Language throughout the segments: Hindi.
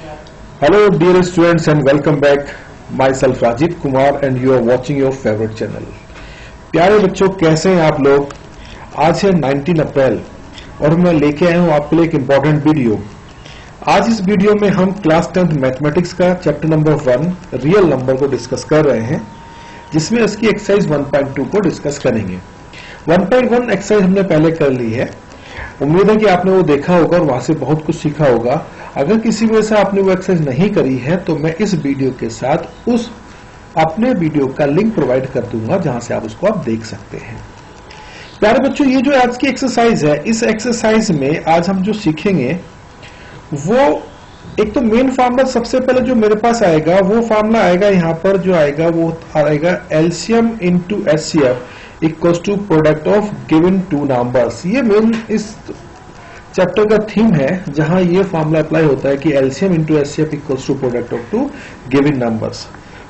Hello dear students and welcome back. Myself Rajiv Kumar and you are watching your favorite channel. प्यारे बच्चों, कैसे हैं आप लोग? आज है 19 अप्रैल और मैं लेके आया हूं आपके लिए एक इम्पोर्टेंट वीडियो। आज इस वीडियो में हम क्लास 10th मैथमेटिक्स का चैप्टर नंबर 1 रियल नंबर को डिस्कस कर रहे हैं, जिसमें इसकी एक्सरसाइज 1.2 को डिस्कस करेंगे। 1.1 एक्सरसाइज हमने पहले कर ली है। उम्मीद है कि आपने वो देखा होगा और वहां से बहुत कुछ सीखा होगा। अगर किसी वजह से आपने वो एक्सरसाइज नहीं करी है तो मैं इस वीडियो के साथ उस अपने वीडियो का लिंक प्रोवाइड कर दूंगा, जहां से आप उसको आप देख सकते हैं। प्यारे बच्चों, ये जो आज की एक्सरसाइज है, इस एक्सरसाइज में आज हम जो सीखेंगे वो एक तो मेन फार्मूला सबसे पहले जो मेरे पास आएगा वो फार्मूला आएगा, यहाँ पर जो आएगा वो आएगा LCM into HCF equals to product of given two numbers. ये मेन इस चैप्टर का थीम है, जहां ये फार्मूला अप्लाई होता है कि LCM into HCF equals to product of two given numbers.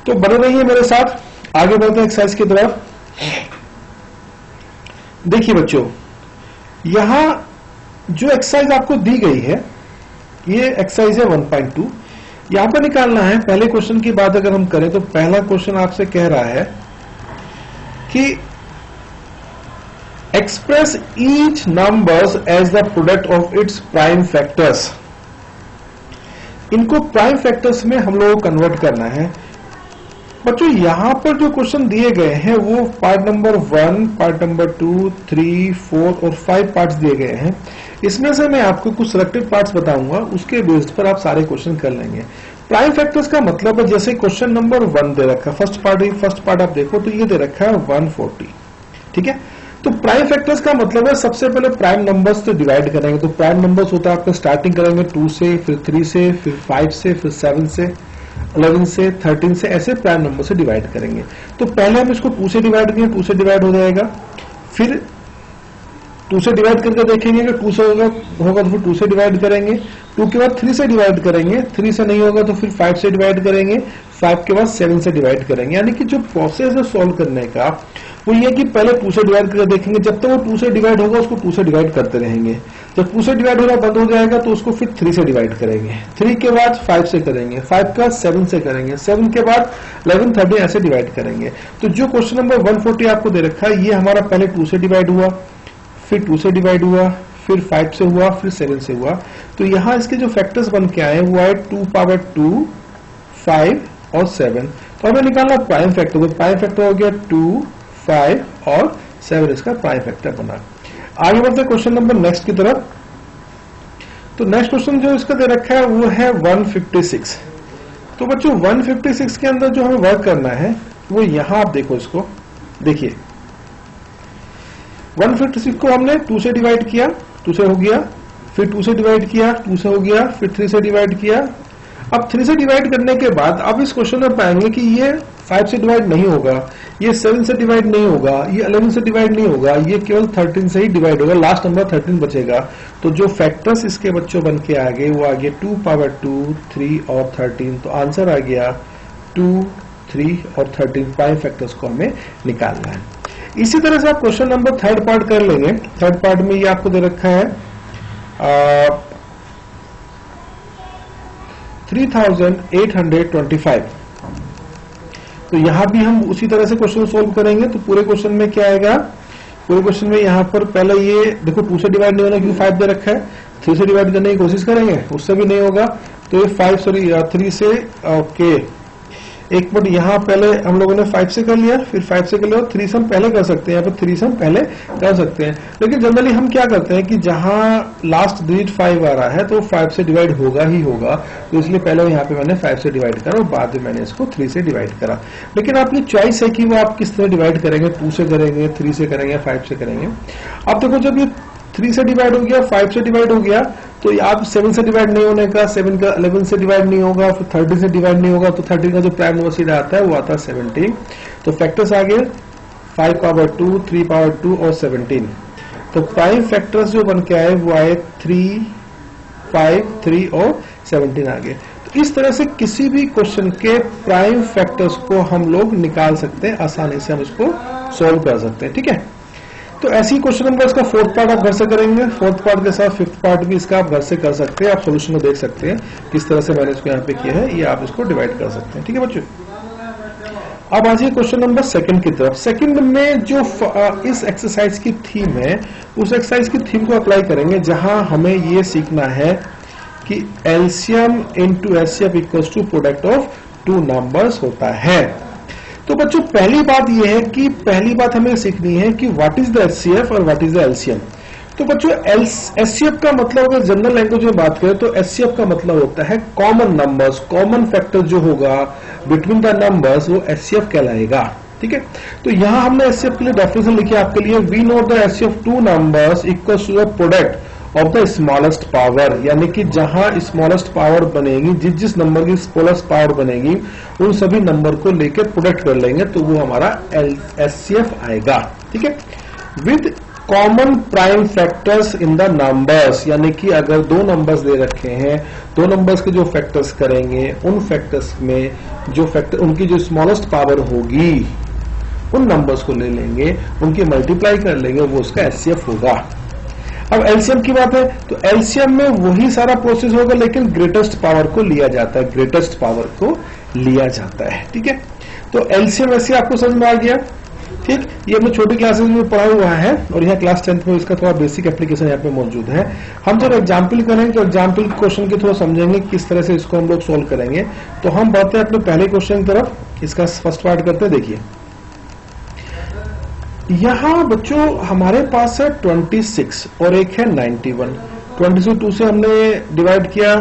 तो बने रहिए मेरे साथ, आगे बढ़ते हैं एक्सरसाइज की तरफ। देखिए बच्चों, यहां जो एक्सरसाइज आपको दी गई है ये एक्सरसाइज है 1.2। यहां पर निकालना है, पहले क्वेश्चन की बात अगर हम करें तो पहला क्वेश्चन आपसे कह रहा है कि express each numbers as the product of its prime factors. इनको प्राइम फैक्टर्स में हम लोगों को कन्वर्ट करना है। बच्चों, यहां पर जो क्वेश्चन दिए गए हैं वो पार्ट नंबर 1, पार्ट नंबर 2, 3, 4 और 5 पार्ट्स दिए गए हैं। इसमें से मैं आपको कुछ सिलेक्टेड पार्ट्स बताऊंगा, उसके बेस्ड पर आप सारे क्वेश्चन कर लेंगे। प्राइम फैक्टर्स का मतलब है, जैसे क्वेश्चन नंबर 1 दे रखा है, फर्स्ट पार्ट आप देखो तो ये दे रखा है 140, ठीक है। तो प्राइम फैक्टर्स का मतलब है सबसे पहले प्राइम नंबर्स से डिवाइड करेंगे। तो प्राइम नंबर्स होता है आपका, स्टार्टिंग करेंगे 2 से, फिर 3 से, फिर 5 से, फिर 7 से, 11 से, 13 से, ऐसे प्राइम नंबर से डिवाइड करेंगे। तो पहले हम इसको 2 से डिवाइड करेंगे, 2 से डिवाइड हो जाएगा। फिर 2 से डिवाइड करके देखेंगे कि 2 से होगा तो फिर 2 से डिवाइड करेंगे। 2 के बाद 3 से डिवाइड करेंगे, 3 से नहीं होगा तो फिर 5 से डिवाइड करेंगे, 5 के बाद 7 से डिवाइड करेंगे। यानी कि जो प्रोसेस है सॉल्व करने का वो ये कि पहले 2 से डिवाइड करके देखेंगे, जब तक वो 2 से डिवाइड होगा उसको 2 से डिवाइड करते रहेंगे। जब 2 से डिवाइड होना बंद हो जाएगा तो उसको फिर 3 से डिवाइड करेंगे, 3 के बाद 5 से करेंगे, 5 के बाद 7 से करेंगे, 7 के बाद 11, 13 ऐसे डिवाइड करेंगे। तो जो क्वेश्चन नंबर 140 आपको दे रखा है, ये हमारा पहले 2 से डिवाइड हुआ, फिर 2 से डिवाइड हुआ, फिर 5 से हुआ, फिर 7 से हुआ। तो यहां इसके जो फैक्टर्स बन के आए वो आए 2 पावर 2, 5 और 7। तो हमें निकालना प्राइम फैक्टर। तो प्राइम फैक्टर हो गया 2, 5 और 7, इसका प्राइम फैक्टर बना। आगे बढ़ते क्वेश्चन नंबर नेक्स्ट की तरफ। तो नेक्स्ट क्वेश्चन जो इसका दे रखा है वो है 156। तो बच्चों 156 के अंदर जो हमें वर्क करना है वो यहां आप देखो, इसको देखिए 156 को हमने 2 से डिवाइड किया, 2 से हो गया, फिर 2 से डिवाइड किया, 2 से हो गया, फिर 3 से डिवाइड किया। अब 3 से डिवाइड करने के बाद अब इस क्वेश्चन में पाएंगे कि ये 5 से डिवाइड नहीं होगा, ये 7 से डिवाइड नहीं होगा, ये 11 से डिवाइड नहीं होगा, ये केवल 13 से ही डिवाइड होगा, लास्ट नंबर 13 बचेगा। तो जो फैक्टर्स इसके बच्चों बन के आ गए वो आ गए 2 पावर 2, 3 और 13। तो आंसर आ गया 2, 3 और 13। प्राइम फैक्टर्स को हमें निकालना है। इसी तरह से आप क्वेश्चन नंबर 3rd पार्ट कर लेंगे। 3rd पार्ट में ये आपको दे रखा है 3825। तो यहां भी हम उसी तरह से क्वेश्चन सोल्व करेंगे। तो पूरे क्वेश्चन में क्या आएगा, पूरे क्वेश्चन में यहां पर पहले ये देखो 2 से डिवाइड नहीं होना क्योंकि 5 दे रखा है। 3 से डिवाइड करने की कोशिश करेंगे, उससे भी नहीं होगा। तो ये 3 से ओके, एक मिनट, यहां पहले हम लोगों ने 5 से कर लिया, फिर 5 से कर लिया, 3 से हम पहले कर सकते हैं, यहाँ पर 3 से हम पहले कर सकते हैं। लेकिन जनरली हम क्या करते हैं कि जहां लास्ट डिजिट 5 आ रहा है तो 5 से डिवाइड होगा ही होगा। तो इसलिए पहले यहाँ पे मैंने 5 से डिवाइड करा और बाद में मैंने इसको 3 से डिवाइड करा। लेकिन आपकी चॉइस है कि वो आप किस तरह डिवाइड करेंगे, 2 से करेंगे, 3 से करेंगे, 5 से करेंगे। अब देखो, जब ये 3 से डिवाइड हो गया, 5 से डिवाइड हो गया, तो आप 7 से डिवाइड नहीं होने का, 7 का 11 से डिवाइड नहीं होगा, फिर 13 से डिवाइड नहीं होगा। तो 13 का जो प्राइम नंबर सीधा आता है वो आता है 17। तो फैक्टर्स आ गए 5 पावर 2, 3 पावर 2 और 17। तो प्राइम फैक्टर्स जो बन के आए वो आए 3, 5, 3 और 17 आ गए। तो इस तरह से किसी भी क्वेश्चन के प्राइम फैक्टर्स को हम लोग निकाल सकते हैं, आसानी से हम इसको सोल्व कर सकते हैं, ठीक है। तो ऐसी क्वेश्चन नंबर इसका फोर्थ पार्ट आप घर से करेंगे, फोर्थ पार्ट के साथ फिफ्थ पार्ट भी इसका आप घर से कर सकते हैं। आप सोल्यूशन को देख सकते हैं किस तरह से मैंने इसको यहाँ पे किया है, ये आप इसको डिवाइड कर सकते हैं। ठीक है बच्चों, अब आ जाइए क्वेश्चन नंबर सेकंड की तरफ। सेकंड में जो इस एक्सरसाइज की थीम है, उस एक्सरसाइज की थीम को अप्लाई करेंगे, जहां हमें ये सीखना है कि LCM into HCF equals to product of two numbers होता है। तो बच्चों पहली बात यह है कि पहली बात हमें सीखनी है कि व्हाट इज द एचसीएफ और व्हाट इज द एलसीएम। तो बच्चों एचसीएफ का मतलब, अगर जनरल लैंग्वेज में बात करें तो एचसीएफ का मतलब होता है कॉमन नंबर्स, कॉमन फैक्टर जो होगा बिटवीन द नंबर्स, वो एचसीएफ कहलाएगा। ठीक है, तो यहां हमने एचसीएफ के लिए डेफिनेशन लिखी है आपके लिए, we know the HCF two numbers equals to the product of the smallest power, यानी कि जहां स्मॉलेस्ट पावर बनेगी, जिस नंबर की स्मॉलेस्ट पावर बनेगी, उन सभी नंबर को लेकर प्रोडक्ट कर लेंगे तो वो हमारा एचसीएफ आएगा। ठीक है, with common prime factors in the numbers, यानी कि अगर दो नंबर्स दे रखे हैं, दो नंबर्स के जो फैक्टर्स करेंगे, उन फैक्टर्स में जो फैक्टर उनकी जो स्मॉलेस्ट पावर होगी, उन नंबर्स को ले लेंगे, उनकी मल्टीप्लाई कर लेंगे, वो उसका एचसीएफ होगा। अब एलसीएम की बात है तो एलसीएम में वही सारा प्रोसेस होगा, लेकिन ग्रेटेस्ट पावर को लिया जाता है, ग्रेटेस्ट पावर को लिया जाता है। ठीक है, तो एलसीएम ऐसे आपको समझ में आ गया। ठीक, ये हमने छोटी क्लासेस में पढ़ा हुआ है और यहाँ क्लास 10th में इसका थोड़ा बेसिक एप्लीकेशन यहाँ पे मौजूद है। हम जब एग्जाम्पल करेंगे तो एग्जाम्पल क्वेश्चन की थोड़ा समझेंगे किस तरह से इसको हम लोग सोल्व करेंगे। तो हम बढ़ते हैं अपने पहले क्वेश्चन की तरफ, इसका फर्स्ट पार्ट करते हैं। देखिए यहां बच्चों हमारे पास है 26 और एक है 91। 22 से हमने डिवाइड किया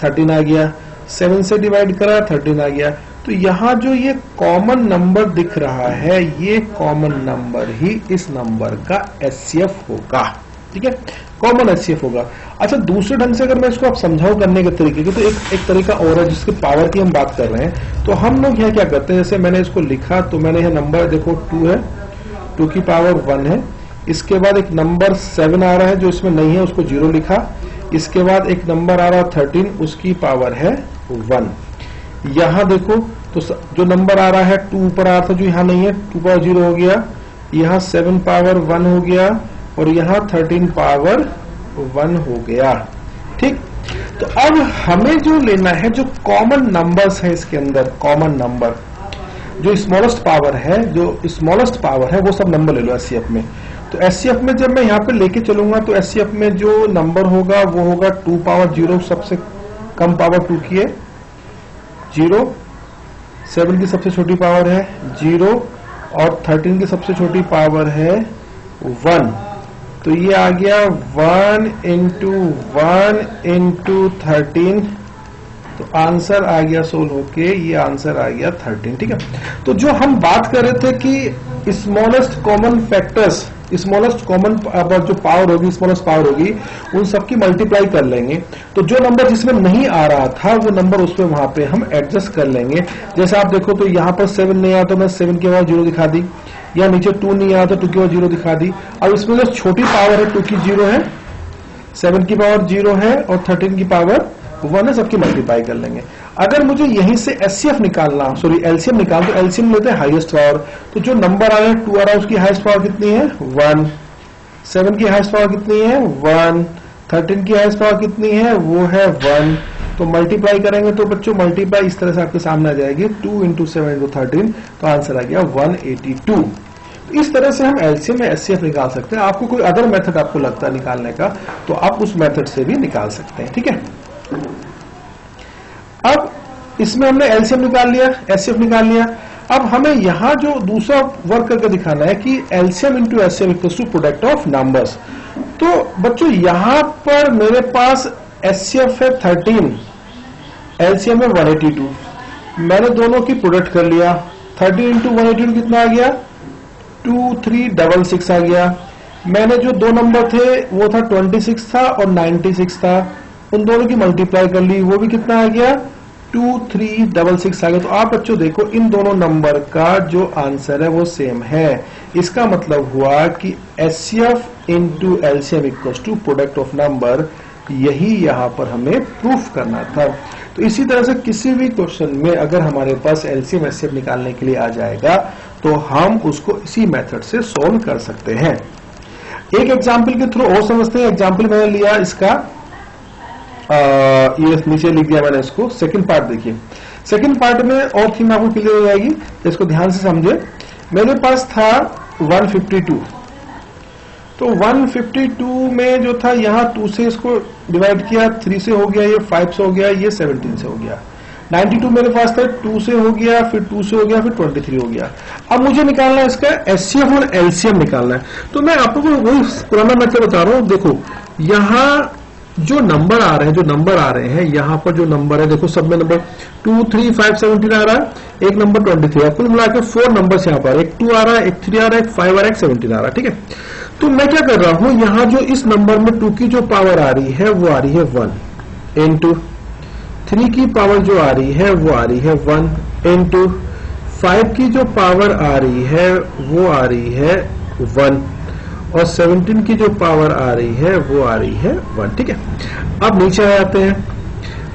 13 आ गया, 7 से डिवाइड करा 13 आ गया। तो यहां जो ये कॉमन नंबर दिख रहा है, ये कॉमन नंबर ही इस नंबर का एचसीएफ होगा। ठीक है, कॉमन एचसीएफ होगा। अच्छा, दूसरे ढंग से अगर मैं इसको आप समझाऊं करने के तरीके की, तो एक तरीका और है जिसके पावर की हम बात कर रहे हैं। तो हम लोग यहाँ क्या करते हैं, जैसे मैंने इसको लिखा तो मैंने यह नंबर देखो 2 है, 2 की पावर 1 है। इसके बाद एक नंबर 7 आ रहा है जो इसमें नहीं है, उसको 0 लिखा। इसके बाद एक नंबर आ रहा है 13, उसकी पावर है 1। यहां देखो तो जो नंबर आ रहा है 2 ऊपर आ रहा था जो यहां नहीं है, 2 पावर 0 हो गया। यहां 7 पावर 1 हो गया और यहां 13 पावर 1 हो गया। ठीक, तो अब हमें जो लेना है, जो कॉमन नंबर्स है इसके अंदर, कॉमन नंबर जो स्मॉलेस्ट पावर है, जो स्मॉलेस्ट पावर है वो सब नंबर ले लो एचसीएफ में। तो एचसीएफ में जब मैं यहाँ पे लेके चलूंगा तो एचसीएफ में जो नंबर होगा वो होगा 2 पावर 0, सबसे कम पावर 2 की है 0, 7 की सबसे छोटी पावर है 0 और 13 की सबसे छोटी पावर है 1। तो ये आ गया 1 इंटू 13, तो आंसर आ गया सोल्व होके, ये आंसर आ गया 13। ठीक है, तो जो हम बात कर रहे थे कि smallest common factors, smallest common जो पावर होगी, स्मॉलेस्ट पावर होगी, उन सबकी मल्टीप्लाई कर लेंगे। तो जो नंबर जिसमें नहीं आ रहा था वो नंबर उसमें वहां पे हम एडजस्ट कर लेंगे। जैसे आप देखो तो यहाँ पर 7 नहीं आया तो मैं 7 के बाद 0 दिखा दी, या नीचे 2 नहीं आया तो 2 के बाद 0 दिखा दी। अब इसमें जो छोटी पावर है 2 की 0 है, 7 की पावर 0 है और 13 की पावर 1 है, सबकी मल्टीप्लाई कर लेंगे। अगर मुझे यहीं से एचसीएफ निकालना, सॉरी एलसीएम निकालना, तो एलसीएम लेते हैं हाईएस्ट पावर। तो जो नंबर आ रहा है 2 आ रहा है उसकी हाईएस्ट पावर कितनी है 1, 7 की हाईएस्ट पावर कितनी है 1, 13 की हाईएस्ट पावर कितनी है वो है 1। तो मल्टीप्लाई करेंगे तो बच्चों मल्टीप्लाई इस तरह से आपके सामने आ जाएगी, 2 इंटू 7 इंटू 13, तो आंसर आ गया 182। तो इस तरह से हम एलसीएम में एचसीएफ निकाल सकते हैं। आपको कोई अदर मेथड आपको लगता है निकालने का तो आप उस मेथड से भी निकाल सकते हैं। ठीक है, अब इसमें हमने एलसीएम निकाल लिया, एचसीएफ निकाल लिया। अब हमें यहां जो दूसरा वर्क करके दिखाना है कि LCM into HCF equals to product of numbers. तो बच्चों यहां पर मेरे पास एचसीएफ है 13, एलसीएम है 182। मैंने दोनों की प्रोडक्ट कर लिया, 13 इंटू 182 कितना आ गया 2366 आ गया। मैंने जो दो नंबर थे वो था 26 था और 96 था, उन दोनों की मल्टीप्लाई कर ली, वो भी कितना आ गया 2366 आ गया। तो आप बच्चों देखो इन दोनों नंबर का जो आंसर है वो सेम है। इसका मतलब हुआ कि HCF into LCM equals to product of number, यही यहां पर हमें प्रूफ करना था। तो इसी तरह से किसी भी क्वेश्चन में अगर हमारे पास एलसीएम एचसीएफ निकालने के लिए आ जाएगा तो हम उसको इसी मेथड से सोल्व कर सकते हैं। एक एग्जाम्पल के थ्रू और समझते हैं। एग्जाम्पल मैंने लिया इसका, ये नीचे लिख दिया मैंने इसको। सेकंड पार्ट देखिए, सेकंड पार्ट में और थीम आपको क्लियर हो जाएगी, इसको ध्यान से समझे। मेरे पास था 152, तो 152 में जो था यहाँ 2 से इसको डिवाइड किया, 3 से हो गया, ये 5 से हो गया, ये 17 से हो गया। 92 मेरे पास था 2 से हो गया, फिर 2 से हो गया, फिर 23 हो गया। अब मुझे निकालना है इसका एचसीएफ और एलसीएम निकालना है। तो मैं आपको वही पुराना मेथड बता रहा हूं। देखो यहाँ जो नंबर आ रहे हैं, यहाँ पर जो नंबर है देखो, सब में नंबर 2, 3, 5, 17 आ रहा है, एक नंबर 23 कुल मिला के 4 नंबर यहाँ पर, एक 2 आ रहा है, एक 3 आ रहा है, एक 5 आ रहा है, एक 17 आ रहा है। ठीक है, तो मैं क्या कर रहा हूं, यहाँ जो इस नंबर में 2 की जो पावर आ रही है वो आ रही है 1 इंटू 3 की पावर जो आ रही है वो आ रही है 1 इंटू 5 की जो पावर आ रही है वो आ रही है 1 और 17 की जो पावर आ रही है वो आ रही है 1। ठीक है, अब नीचे आ जाते हैं।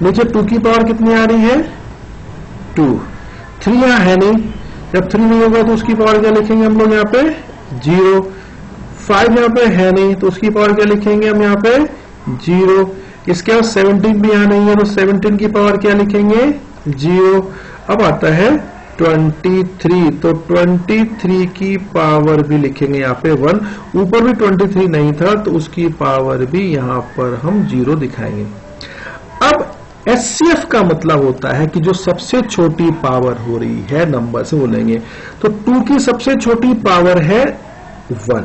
नीचे 2 की पावर कितनी आ रही है 2, 3 यहाँ है नहीं, जब 3 नहीं होगा तो उसकी पावर क्या लिखेंगे हम लोग यहाँ पे 0, 5 यहाँ पे है नहीं तो उसकी पावर क्या लिखेंगे हम यहाँ पे 0। इसके बाद 17 भी यहाँ नहीं है तो 17 की पावर क्या लिखेंगे 0। अब आता है 23, तो 23 की पावर भी लिखेंगे यहाँ पे 1, ऊपर भी 23 नहीं था तो उसकी पावर भी यहाँ पर हम 0 दिखाएंगे। अब एचसीएफ का मतलब होता है कि जो सबसे छोटी पावर हो रही है नंबर से बोलेंगे, तो 2 की सबसे छोटी पावर है 1,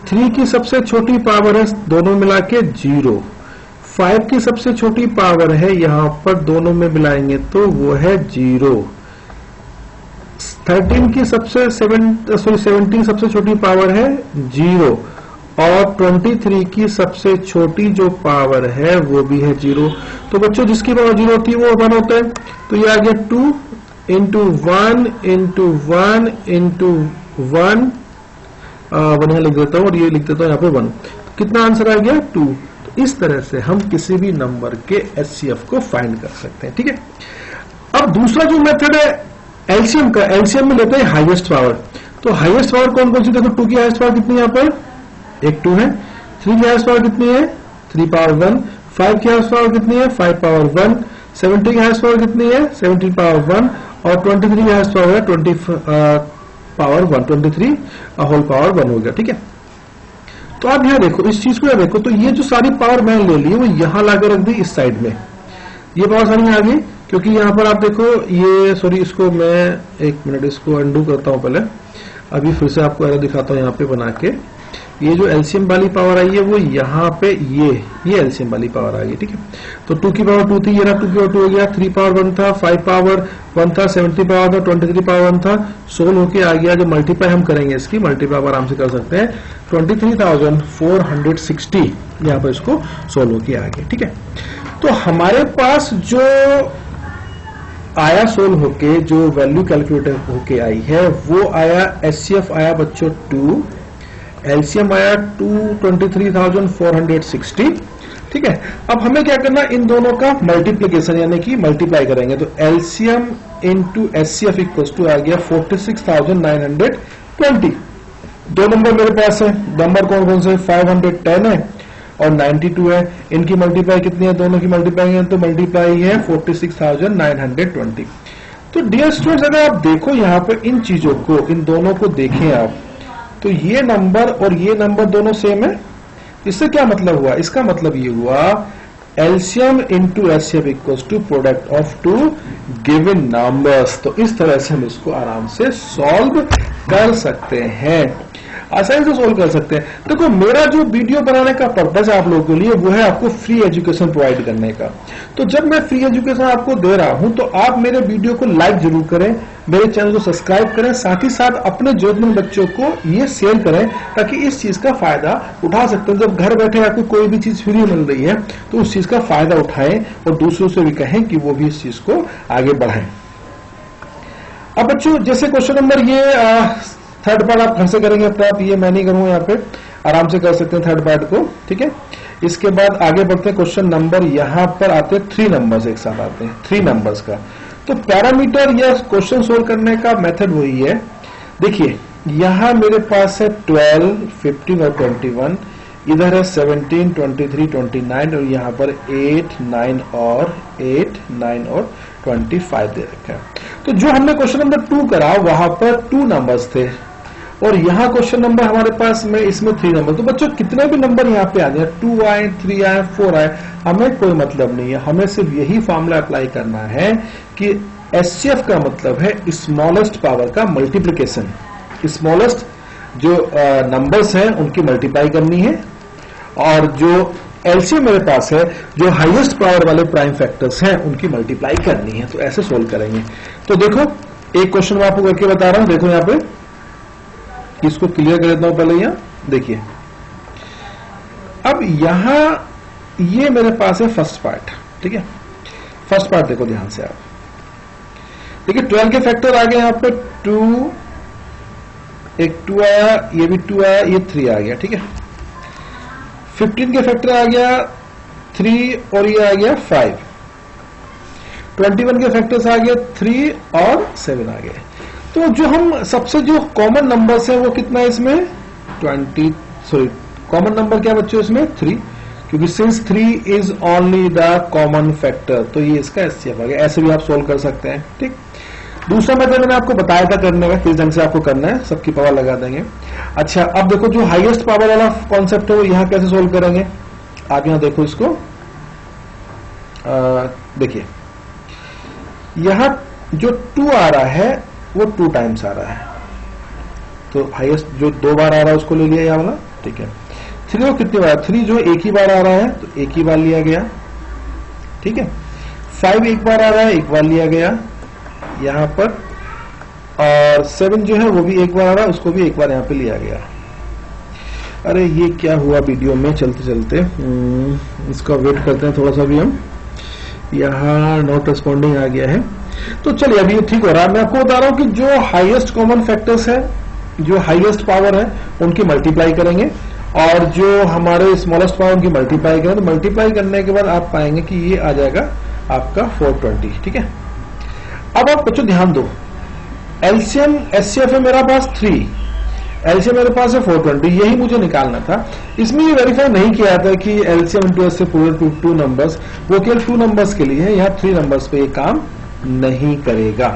3 की सबसे छोटी पावर है दोनों मिला के 0, 5 की सबसे छोटी पावर है यहां पर दोनों में मिलाएंगे तो वो है 0, 17 की सबसे छोटी पावर है 0 और 23 की सबसे छोटी जो पावर है वो भी है 0। तो बच्चों जिसकी पावर 0 होती है वो 1 होता है, तो ये आ गया 2 इंटू 1 इंटू 1 इंटू 1, यहाँ लिख देता हूं और ये लिख देता हूं यहाँ पे 1। कितना आंसर आ गया 2। तो इस तरह से हम किसी भी नंबर के एचसीएफ को फाइंड कर सकते हैं। ठीक है, अब दूसरा जो मेथड है एलसीएम का, एलसीएम में लेते हैं हाईएस्ट पावर। तो हाईएस्ट पावर कौन कौन सी, देखो 2 की हाईएस्ट पावर कितनी है यहाँ पर, एक 2 है, 3 की हाईएस्ट पावर कितनी है 3 पावर 1, 5 की हाईएस्ट पावर कितनी है 5 पावर 1, 17 की हाईएस्ट पावर कितनी है 17 पावर 1 और 23 की हाईएस्ट पावर है 20 पावर 1, 23 होल पावर 1 हो गया। ठीक है, तो आप यहाँ देखो, इस चीज को यहाँ देखो, तो ये जो सारी पावर मैंने ले ली वो यहाँ लाकर रख दी इस साइड में, ये पावर सारी आ गई, क्योंकि यहाँ पर आप देखो ये, सॉरी इसको मैं एक मिनट इसको अंडू करता हूँ पहले, अभी फिर से आपको एरो दिखाता हूँ यहाँ पे बना के। ये जो एलसीएम वाली पावर आई है वो यहाँ पे ये एलसीएम वाली पावर आ गई। ठीक है, तो 2 की पावर 2 थी, ये ना 2 की पावर 2 हो गया, 3 पावर 1 था, 5 पावर 1 था, 70 पावर था, 23 पावर 1 था, 16 होके आ गया। जो मल्टीप्लाई हम करेंगे इसकी, मल्टीप्लाई आराम से कर सकते हैं, 23,460 यहाँ पर इसको 16 होके आ गया। ठीक है, तो हमारे पास जो आया सोल्व होके, जो वैल्यू कैलकुलेटर होके आई है वो आया, एचसीएफ आया बच्चों 2, एलसीएम आया 23,460। ठीक है, अब हमें क्या करना, इन दोनों का मल्टीप्लीकेशन यानी कि मल्टीप्लाई करेंगे, तो LCM into HCF equals to आ गया 46,920। दो नंबर मेरे पास है, नंबर कौन कौन से 510 है और 92 है, इनकी मल्टीप्लाई कितनी है, दोनों की मल्टीप्लाई है, तो मल्टीप्लाई है 46,920। तो डियर स्टूडेंट्स, अगर आप देखो यहाँ पर इन चीजों को, इन दोनों को देखें आप, तो ये नंबर और ये नंबर दोनों सेम है। इससे क्या मतलब हुआ, इसका मतलब ये हुआ LCM into HCF equals to product of 2 given numbers. तो इस तरह से हम इसको आराम से सॉल्व कर सकते हैं, आसानी से सोल्व कर सकते हैं। देखो मेरा जो वीडियो बनाने का पर्पज है आप लोगों के लिए वो है आपको फ्री एजुकेशन प्रोवाइड करने का। तो जब मैं फ्री एजुकेशन आपको दे रहा हूं तो आप मेरे वीडियो को लाइक जरूर करें, मेरे चैनल को सब्सक्राइब करें, साथ ही साथ अपने जरूरतमंद बच्चों को ये शेयर करें ताकि इस चीज का फायदा उठा सकते हैं। जब घर बैठे आपको कोई भी चीज फ्री मिल रही है तो उस चीज का फायदा उठाएं और दूसरों से भी कहें कि वो भी इस चीज को आगे बढ़ाएं। अब बच्चों जैसे क्वेश्चन नंबर ये थर्ड पार्ट आप घर से करेंगे अपने आप, ये मैं नहीं करूंगा, यहाँ पे आराम से कर सकते हैं थर्ड पार्ट को। ठीक है, इसके बाद आगे बढ़ते हैं क्वेश्चन नंबर, यहाँ पर आते हैं 3 नंबर्स एक साथ आते हैं, 3 नंबर्स का। तो पैरामीटर या क्वेश्चन सोल्व करने का मेथड वही है। देखिए यहां मेरे पास है 12, 15 और 21, इधर है 17, 23, 29 और यहां पर 8, 9 और 25 दे रखा है। तो जो हमने क्वेश्चन नंबर 2 करा वहां पर 2 नंबर्स थे और यहां क्वेश्चन नंबर हमारे पास में इसमें 3 नंबर। तो बच्चों कितने भी नंबर यहां पे आ जाए, 2 आए, 3 आए, 4 आए, हमें कोई मतलब नहीं है। हमें सिर्फ यही फॉर्मूला अप्लाई करना है कि एचसीएफ का मतलब है स्मॉलेस्ट पावर का मल्टीप्लीकेशन। स्मॉलेस्ट जो नंबर्स हैं उनकी मल्टीप्लाई करनी है और जो एलसीएम मेरे पास है जो हाईएस्ट पावर वाले प्राइम फैक्टर्स हैं उनकी मल्टीप्लाई करनी है। तो ऐसे सोल्व करेंगे। तो देखो एक क्वेश्चन मैं आपको करके बता रहा हूं, देखो यहां पे इसको क्लियर कर देता हूं पहले। यहां देखिए, अब यहां ये मेरे पास है फर्स्ट पार्ट, ठीक है। फर्स्ट पार्ट देखो ध्यान से आप देखिए, 12 के फैक्टर आ गए यहां पे 2, एक 2 आया, ये भी 2 आया, ये 3 आ गया, ठीक है। 15 के फैक्टर आ गया 3 और ये आ गया 5। 21 के फैक्टर्स आ गए 3 और 7 आ गए। तो जो हम सबसे जो कॉमन नंबर्स है वो कितना है इसमें, कॉमन नंबर क्या बच्चों इसमें 3, क्योंकि since 3 is only the common factor, तो ये इसका एचसीएफ आ गया। ऐसे भी आप सोल्व कर सकते हैं, ठीक। दूसरा मेथड मैंने आपको बताया था करने का, किस ढंग से आपको करना है, सबकी पावर लगा देंगे। अच्छा, अब देखो जो हाईएस्ट पावर वाला कॉन्सेप्ट है वो यहां कैसे सोल्व करेंगे। आप यहां देखो इसको, देखिए यहां जो 2 आ रहा है वो 2 टाइम्स आ रहा है, तो हाईएस्ट जो 2 बार आ रहा है उसको ले लिया यह वाला, ठीक है। 3 को कितनी बार, 3 जो एक ही बार आ रहा है तो एक ही बार लिया गया, ठीक है। 5 एक बार आ रहा है, एक बार लिया गया यहां पर, और 7 जो है वो भी एक बार आ रहा है, उसको भी एक बार यहां पे लिया गया। अरे ये क्या हुआ वीडियो में चलते चलते, इसका वेट करते हैं थोड़ा सा भी हम। यहां नॉट रिस्पॉन्डिंग आ गया है, तो चलिए अभी ये ठीक हो रहा है। मैं आपको बता रहा हूं कि जो हाईएस्ट कॉमन फैक्टर्स है, जो हाईएस्ट पावर है उनकी मल्टीप्लाई करेंगे और जो हमारे स्मॉलेस्ट पावर उनकी मल्टीप्लाई करें। तो मल्टीप्लाई करने के बाद आप पाएंगे कि ये आ जाएगा आपका 420, ठीक है। अब आप बच्चों ध्यान दो, एलसीएम एचसीएफ है मेरा पास 3, एलसीएम मेरे पास है 420, यही मुझे निकालना था। इसमें ये वेरीफाई नहीं किया था कि एलसीएम इंटू एचसीएफ पूरे 2 नंबर्स, वो केवल 2 नंबर्स के लिए है, यहाँ 3 नंबर्स पे ये काम नहीं करेगा,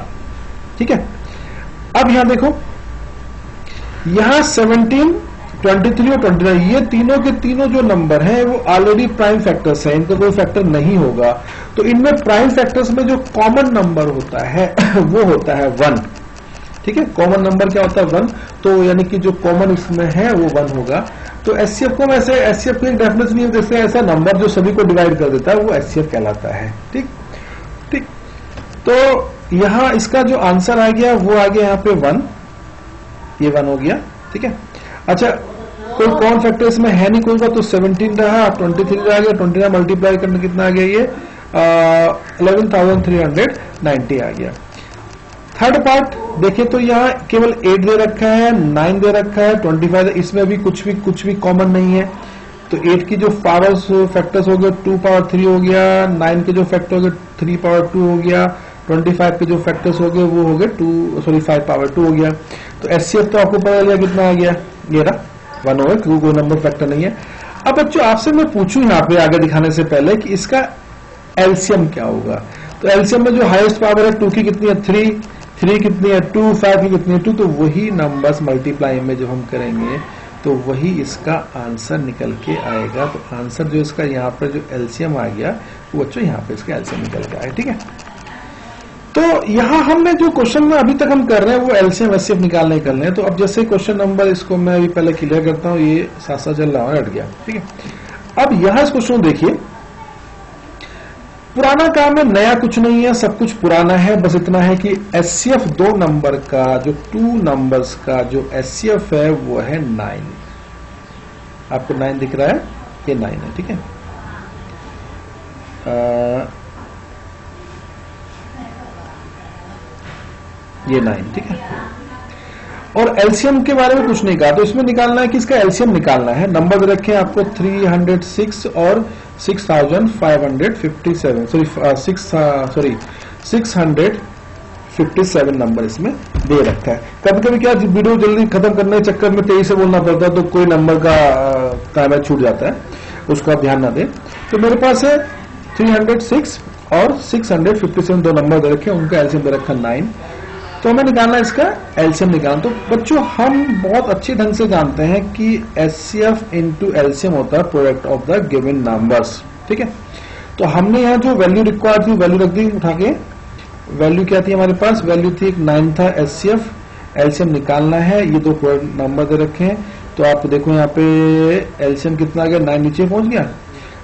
ठीक है। अब यहां देखो, यहां 17, 23 और 29 ये तीनों के तीनों जो नंबर हैं वो ऑलरेडी प्राइम फैक्टर्स हैं, इनका कोई फैक्टर नहीं होगा। तो इनमें प्राइम फैक्टर्स में जो कॉमन नंबर होता है वो होता है 1, ठीक है। कॉमन नंबर क्या होता है 1, तो यानी कि जो कॉमन इसमें है वो 1 होगा। तो एचसीएफ को वैसे एचसीएफ की एक डेफिनेशन नहीं, जैसे ऐसा नंबर जो सभी को डिवाइड कर देता है वो एचसीएफ कहलाता है, ठीक ठीक। तो यहां इसका जो आंसर आ गया वो आ गया यहाँ पे 1, ये 1 हो गया, ठीक है। अच्छा, कोई कॉमन फैक्टर इसमें है नहीं कोई का, तो 17 रहा, 23 आ गया, 29 मल्टीप्लाई करने कितना आ गया, ये 11,390 आ गया। थर्ड पार्ट देखें तो यहाँ केवल 8 दे रखा है, 9 दे रखा है, 25, इसमें भी कुछ भी कॉमन नहीं है। तो 8 की जो पावर्स फैक्टर्स हो गए 2 पावर 3 हो गया, 9 के जो फैक्टर हो गए 3 पावर 2 हो गया, 25 के जो फैक्टर्स हो गए वो हो गए 5 पावर 2 हो गया। तो एचसीएफ तो आपको पता चला कितना आ गया, ये रहा 1 हो गया, क्योंकि कोई नंबर फैक्टर नहीं है। अब बच्चों आपसे मैं पूछूं यहाँ पे आगे दिखाने से पहले कि इसका एलसीएम क्या होगा। तो एलसीएम में जो हाईएस्ट पावर है 2 की कितनी है 3 कितनी है 2, 5 की कितनी है 2, तो वही नंबर्स मल्टीप्लाई में जो हम करेंगे तो वही इसका आंसर निकल के आएगा। तो आंसर जो इसका यहाँ पर जो एलसीएम आ गया वो बच्चों यहाँ पे इसका एलसीएम निकल के आया, ठीक है। तो यहाँ हमने जो क्वेश्चन में अभी तक हम कर रहे हैं वो एलसीएम एचसीएफ निकालने कर रहे हैं। तो अब जैसे क्वेश्चन नंबर इसको मैं अभी पहले क्लियर करता हूँ, ये साथ साथ चल रहा है, हट गया, ठीक है। अब यहाँ इस क्वेश्चन देखिए, पुराना काम है, नया कुछ नहीं है, सब कुछ पुराना है। बस इतना है कि एचसीएफ 2 नंबर का जो 2 नंबर्स का जो एचसीएफ है वो है 9। आपको 9 दिख रहा है, ये 9 है, ठीक है। ये 9, ठीक है। और एलसीएम के बारे में कुछ नहीं कहा, तो इसमें निकालना है कि इसका एलसीएम निकालना है। नंबर रखे हैं आपको 306 और 6557, 657 57 नंबर इसमें दे रखा है। कभी कभी क्या वीडियो जल्दी खत्म करने के चक्कर में तेजी से बोलना पड़ता है तो कोई नंबर का टाइमर छूट जाता है, उसको आप ध्यान ना दें। तो मेरे पास है 306 और 657 दो नंबर दे रखे हैं, उनका एलसीएम दे रखा 9। तो हमें निकालना इसका एलसीएम निकालना। तो बच्चों हम बहुत अच्छे ढंग से जानते हैं कि एचसीएफ इंटू एलसीएम होता है product of the given numbers, ठीक है। तो हमने यहाँ जो वैल्यू रिक्वायर्ड थी वैल्यू रख दी उठा के। वैल्यू क्या थी हमारे पास, वैल्यू थी एक 9 था एचसीएफ, एलसीएम निकालना है, ये दो प्रोडक्ट नंबर दे रखे हैं। तो आप देखो यहाँ पे एलसीएम कितना आ गया, 9 नीचे पहुंच गया।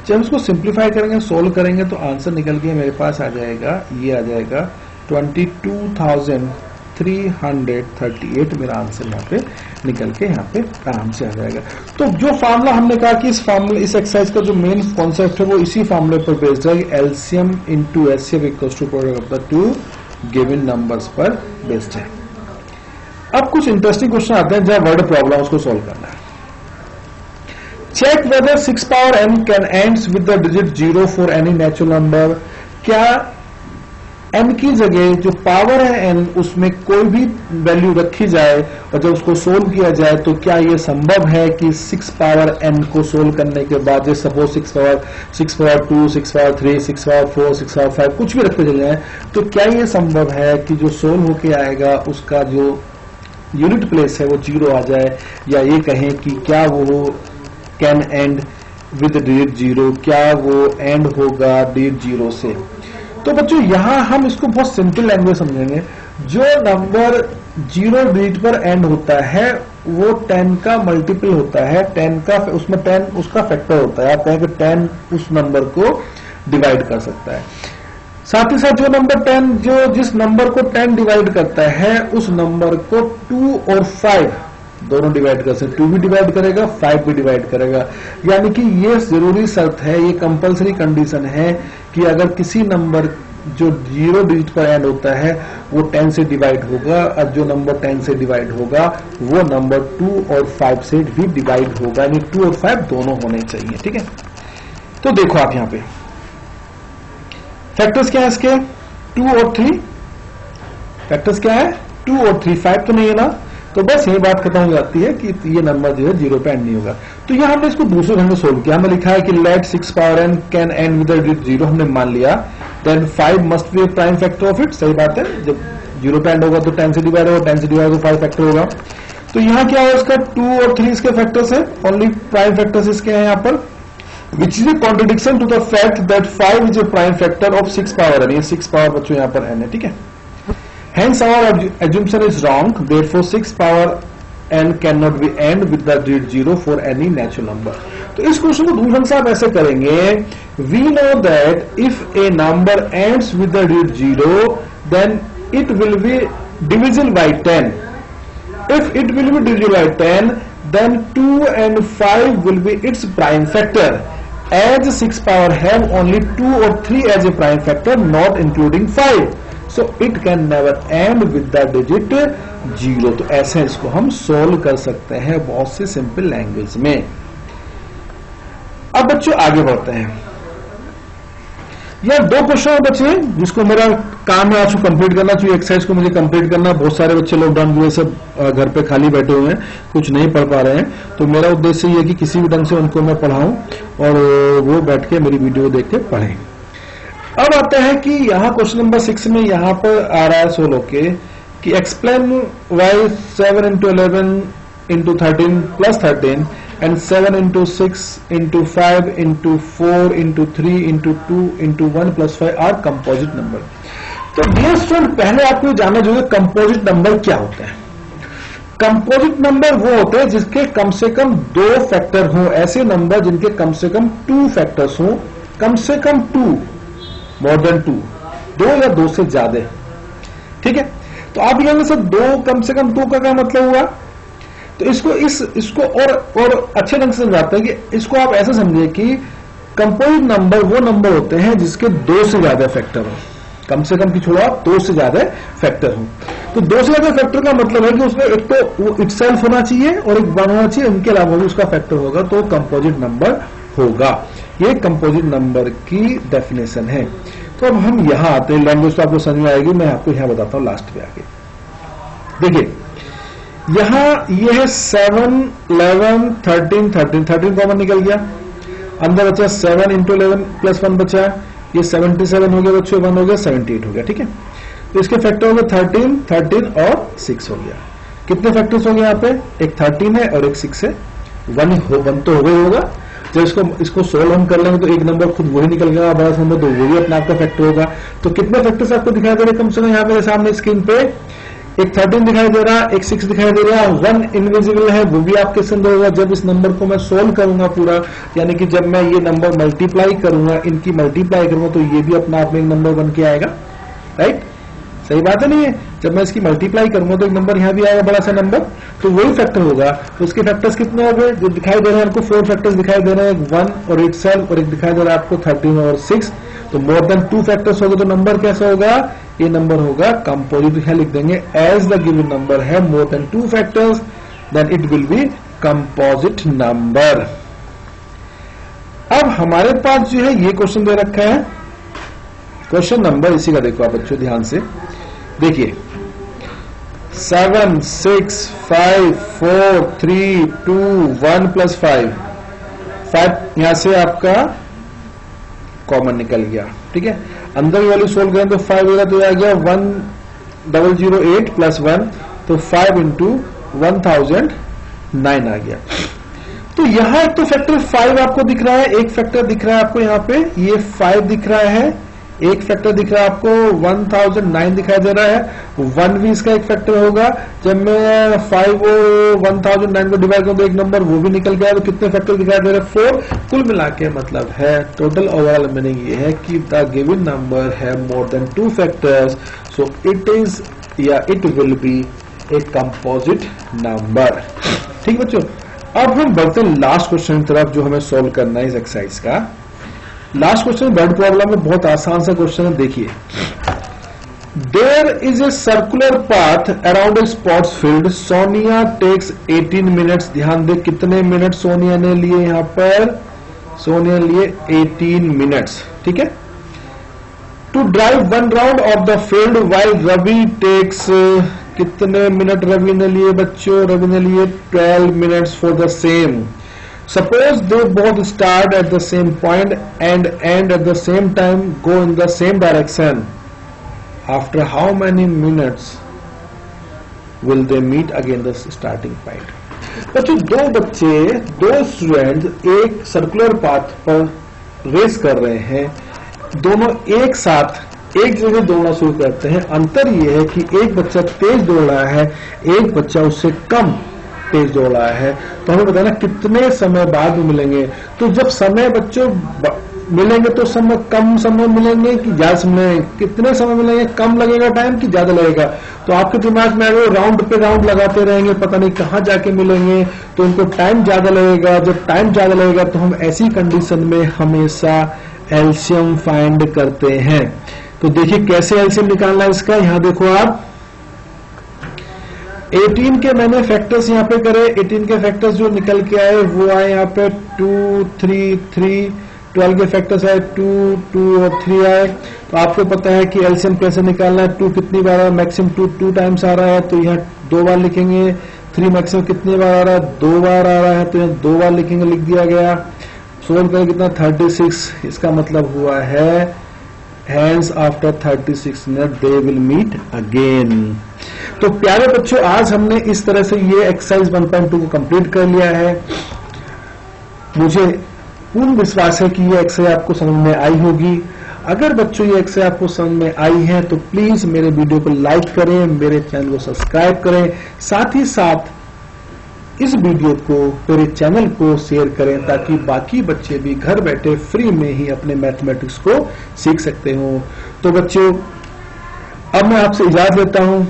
जब हम इसको सिंप्लीफाई करेंगे, सोल्व करेंगे तो आंसर निकल के मेरे पास आ जाएगा, ये आ जाएगा 22,338 मेरा आंसर यहाँ पे निकल के यहाँ पे आराम से आ जाएगा। तो जो फार्मूला हमने कहा कि इस एक्सरसाइज का जो मेन कॉन्सेप्ट है वो इसी फार्मूले पर बेस्ड है, LCM into HCF equals to product of the two given numbers पर बेस्ड है। अब कुछ इंटरेस्टिंग क्वेश्चन आते हैं जहां वर्ड प्रॉब्लम उसको सोल्व करना है। Check whether 6 power n can ends with the digit 0 for any natural number. क्या n की जगह जो पावर है n उसमें कोई भी वैल्यू रखी जाए और जब उसको सोल्व किया जाए तो क्या यह संभव है कि 6 पावर n को सोल्व करने के बाद, जैसे suppose 6 power 2, 6 power 3, 6 power 4, 6 power 5 कुछ भी रखते चले जाए, तो क्या यह संभव है कि जो सोल्व होके आएगा उसका जो यूनिट प्लेस है वो 0 आ जाए, या ये कहें कि क्या वो कैन एंड विद डिजिट 0, क्या वो एंड होगा डिजिट 0 से। तो बच्चों यहां हम इसको बहुत सिंपल लैंग्वेज समझेंगे। जो नंबर 0 डिजिट पर एंड होता है वो 10 का मल्टीपल होता है, 10 का उसमें 10 उसका फैक्टर होता है। आप कहें कि 10 उस नंबर को डिवाइड कर सकता है। साथ ही साथ जो नंबर 10 जो जिस नंबर को 10 डिवाइड करता है उस नंबर को 2 और 5 दोनों डिवाइड कर सकते, 2 भी डिवाइड करेगा, 5 भी डिवाइड करेगा। यानी कि ये जरूरी शर्त है, ये कंपलसरी कंडीशन है कि अगर किसी नंबर जो 0 डिजिट पर एंड होता है वो 10 से डिवाइड होगा, और जो नंबर 10 से डिवाइड होगा वो नंबर 2 और 5 से भी डिवाइड होगा, यानी 2 और 5 दोनों होने चाहिए, ठीक है। तो देखो आप यहां पे फैक्टर्स क्या है इसके, 2 और 3। फैक्टर्स क्या है, 2 और 3, 5 तो नहीं है ना। तो बस यही बात खत्म हो जाती है कि ये नंबर जो है 0 पे एंड नहीं होगा। तो यहां हमने इसको दूसरे ढंग से सोल्व किया। हमने लिखा है कि let 6 power n can end with the digit 0, हमने मान लिया। Then 5 must be a prime factor of it, सही बात है। जब 0 पे एंड होगा तो 10 से डिवाइड होगा, 10 से डिवाइड तो 5 फैक्टर होगा। तो यहां क्या है, इसका 2 और 3 इसके फैक्टर्स है, ओनली प्राइम फैक्टर्स इसके हैं यहां पर, which is a contradiction to the fact that 5 is a prime factor of 6 power n। ये 6 पावर बच्चों यहां पर n है, ठीक है। Hence our assumption is wrong, therefore 6 power n cannot be end with the digit 0 for any natural number। तो इस क्वेश्चन को दूसरे ढंग से आप ऐसे करेंगे, we know that if a number ends with the digit 0 then it will be divisible by 10। If it will be divisible by 10 then 2 and 5 will be its prime factor, as 6 power have only 2 or 3 as a prime factor, not including 5, so it can never end with the digit 0। तो ऐसे इसको हम सोल्व कर सकते हैं बहुत से सिंपल लैंग्वेज में। अब बच्चों आगे बढ़ते हैं। यह 2 क्वेश्चन बच्चे जिसको मेरा काम है आज कंप्लीट करना चाहिए, एक्सरसाइज को मुझे कंप्लीट करना। बहुत सारे बच्चे लॉकडाउन की वजह से घर पे खाली बैठे हुए हैं, कुछ नहीं पढ़ पा रहे हैं। तो मेरा उद्देश्य ये है कि किसी भी ढंग से उनको मैं पढ़ाऊं और वो बैठ के मेरी वीडियो देख के पढ़ें। अब आता है कि यहाँ क्वेश्चन नंबर 6 में यहाँ पर आ रहा है सोल्व के कि explain why 7 into 11 into 13 plus 13 and 7 into 6 into 5 into 4 into 3 into 2 into 1 plus 5 are composite number। तो डियर स्टूडेंट पहले आपको जानना चाहिए कंपोजिट नंबर क्या होते हैं। कंपोजिट नंबर वो होते हैं जिसके कम से कम 2 फैक्टर हों, ऐसे नंबर जिनके कम से कम 2 फैक्टर्स हों, कम से कम 2, मोर देन 2 या 2 से ज्यादा, ठीक है। तो आप यहां से 2 कम से कम 2 का क्या मतलब हुआ, तो इसको और अच्छे ढंग से समझाते हैं कि इसको आप ऐसा समझिए कि कंपोजिट नंबर वो नंबर होते हैं जिसके 2 से ज्यादा फैक्टर हो, कम से कम की छोड़ो आप 2 से ज्यादा फैक्टर हो। तो 2 से ज्यादा फैक्टर का मतलब है कि उसमें एक तो वो इटसेल्फ होना चाहिए और एक 1 होना चाहिए, उनके अलावा भी उसका फैक्टर होगा तो कंपोजिट नंबर होगा। ये कंपोजिट नंबर की डेफिनेशन है। तो अब हम यहां आते हैं, लैंग्वेज तो आपको समझ में आएगी, मैं आपको यहां बताता हूं लास्ट में आगे। देखिए यहां ये है 7, 11, 13, 13 कॉमन निकल गया, अंदर बचा 7 इंटू 11 प्लस 1 बचा, ये 77 हो गया बच्चों, 1 हो गया 78 हो गया, ठीक है। तो इसके फैक्टर हो गए 13, 13 और 6 हो गया। कितने फैक्टर्स हो गए यहाँ पे, एक 13 है और एक 6 है, 1 तो हो गई होगा। जब इसको सोल्व हम कर लेंगे तो एक नंबर खुद वही निकल गया बड़ा नंबर, तो वही अपना आपका फैक्टर होगा। तो कितने फैक्टर्स आपको दिखाई दे रहे कम से कम यहाँ पे सामने स्क्रीन पे, एक 13 दिखाई दे रहा है, एक 6 दिखाई दे रहा है, 1 इनविजिबल है, वो भी आपके संग होगा। जब इस नंबर को मैं सोल्व करूंगा पूरा, यानी कि जब मैं ये नंबर मल्टीप्लाई करूंगा, इनकी मल्टीप्लाई करूंगा, तो ये भी अपना आप में एक नंबर बन के आएगा, राइट। सही बात है नहीं है, जब मैं इसकी मल्टीप्लाई करूंगा तो एक नंबर यहां भी आएगा बड़ा सा नंबर, तो वही फैक्टर होगा। तो उसके फैक्टर्स कितने हो गए, जो दिखाई दे रहे हैं आपको 4 फैक्टर्स दिखाई दे रहे हैं, 1 और इटसेल्फ, और एक दिखाई दे रहा है आपको 13 और 6, तो मोर देन 2 फैक्टर्स हो गए। तो नंबर कैसा होगा, ये नंबर होगा कंपोजिट। यहां लिख देंगे एज द गिवन नंबर है more than 2 factors, then it will be composite number. अब हमारे पास जो है ये क्वेश्चन दे रखा है, क्वेश्चन नंबर इसी का देखो आप बच्चों ध्यान से देखिए, 7, 6, 5, 4, 3, 2, 1 प्लस 5 यहां से आपका कॉमन निकल गया, ठीक है। अंदर वाली सोल्व करें तो 5 होगा, तो आ गया 1008 प्लस 1, तो 5 इंटू 1009 आ गया। तो यहां एक तो फैक्टर 5 आपको दिख रहा है, एक फैक्टर दिख रहा है आपको यहाँ पे, ये 5 दिख रहा है, एक फैक्टर दिख रहा है आपको 1009 दिखाई दे रहा है, 1 भी इसका एक फैक्टर होगा। जब मैं 5 और 1009 को डिवाइड करूं तो एक नंबर वो भी निकल गया, तो कितने फैक्टर दिखाई दे रहे हैं, 4। कुल मिला के मतलब है, टोटल ओवरऑल मीनिंग ये है कि द गिवन नंबर है more than 2 factors, so it is या it will be a composite number. ठीक बच्चों, अब हम बढ़ते हैं लास्ट क्वेश्चन की तरफ जो हमें सोल्व करना है इस एक्सरसाइज का। लास्ट क्वेश्चन वर्ड प्रॉब्लम में बहुत आसान सा क्वेश्चन है, देखिए। There is a circular path around a sports field, Sonia takes 18 minutes. ध्यान दे कितने मिनट सोनिया ने लिए, यहां पर सोनिया लिए 18 मिनट्स, ठीक है। To drive 1 round of the field while Ravi takes, कितने मिनट रवि ने लिए बच्चों, रवि ने लिए 12 minutes for the same. Suppose they both start at the same point and end at the same time, go in the same direction. After how many minutes will they meet again the starting point? बच्चों दो स्टूडेंट एक सर्कुलर पाथ पर रेस कर रहे हैं, दोनों एक साथ एक जगह दौड़ना शुरू करते हैं। अंतर यह है कि एक बच्चा तेज दौड़ रहा है, एक बच्चा उससे कम तेज दौड़ रहा है। तो हमें बताना कितने समय बाद में मिलेंगे। तो जब समय बच्चों मिलेंगे तो समय कम समय मिलेंगे कि ज्यादा समय, कितने समय मिलेंगे, कम लगेगा टाइम कि ज्यादा लगेगा। तो आपके दिमाग में अगर राउंड पे राउंड लगाते रहेंगे, पता नहीं कहां जाके मिलेंगे, तो इनको टाइम ज्यादा लगेगा। जब टाइम ज्यादा लगेगा तो हम ऐसी कंडीशन में हमेशा एलसीएम फाइंड करते हैं। तो देखिए कैसे एलसीएम निकालना है इसका, यहां देखो आप 18 के मैंने फैक्टर्स यहाँ पे करे, 18 के फैक्टर्स जो निकल के आए वो आए यहाँ पे 2, 3, 3, 12 के फैक्टर्स आए 2, 2 और 3 आए। तो आपको पता है कि एलसीएम कैसे निकालना है। 2 कितनी बार आ रहा है, मैक्सिमम 2 टाइम्स आ रहा है, तो यहाँ 2 बार लिखेंगे। 3 मैक्सिमम कितनी बार आ रहा है, 2 बार आ रहा है, तो यहाँ 2 बार लिखेंगे, लिख दिया गया। सोल्व करें कितना 36, इसका मतलब हुआ है hence after 36 minute they will meet again. तो प्यारे बच्चों, आज हमने इस तरह से ये एक्सरसाइज 1.2 को कंप्लीट कर लिया है। मुझे पूर्ण विश्वास है कि ये एक्सरसाइज आपको समझ में आई होगी। अगर बच्चों ये एक्सरसाइज आपको समझ में आई है तो प्लीज मेरे वीडियो को लाइक करें, मेरे चैनल को सब्सक्राइब करें, साथ ही साथ इस वीडियो को, मेरे चैनल को शेयर करें, ताकि बाकी बच्चे भी घर बैठे फ्री में ही अपने मैथमेटिक्स को सीख सकते हो। तो बच्चों, अब मैं आपसे इजाजत लेता हूं।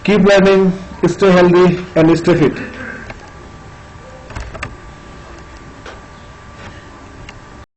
Keep learning, stay healthy and stay fit.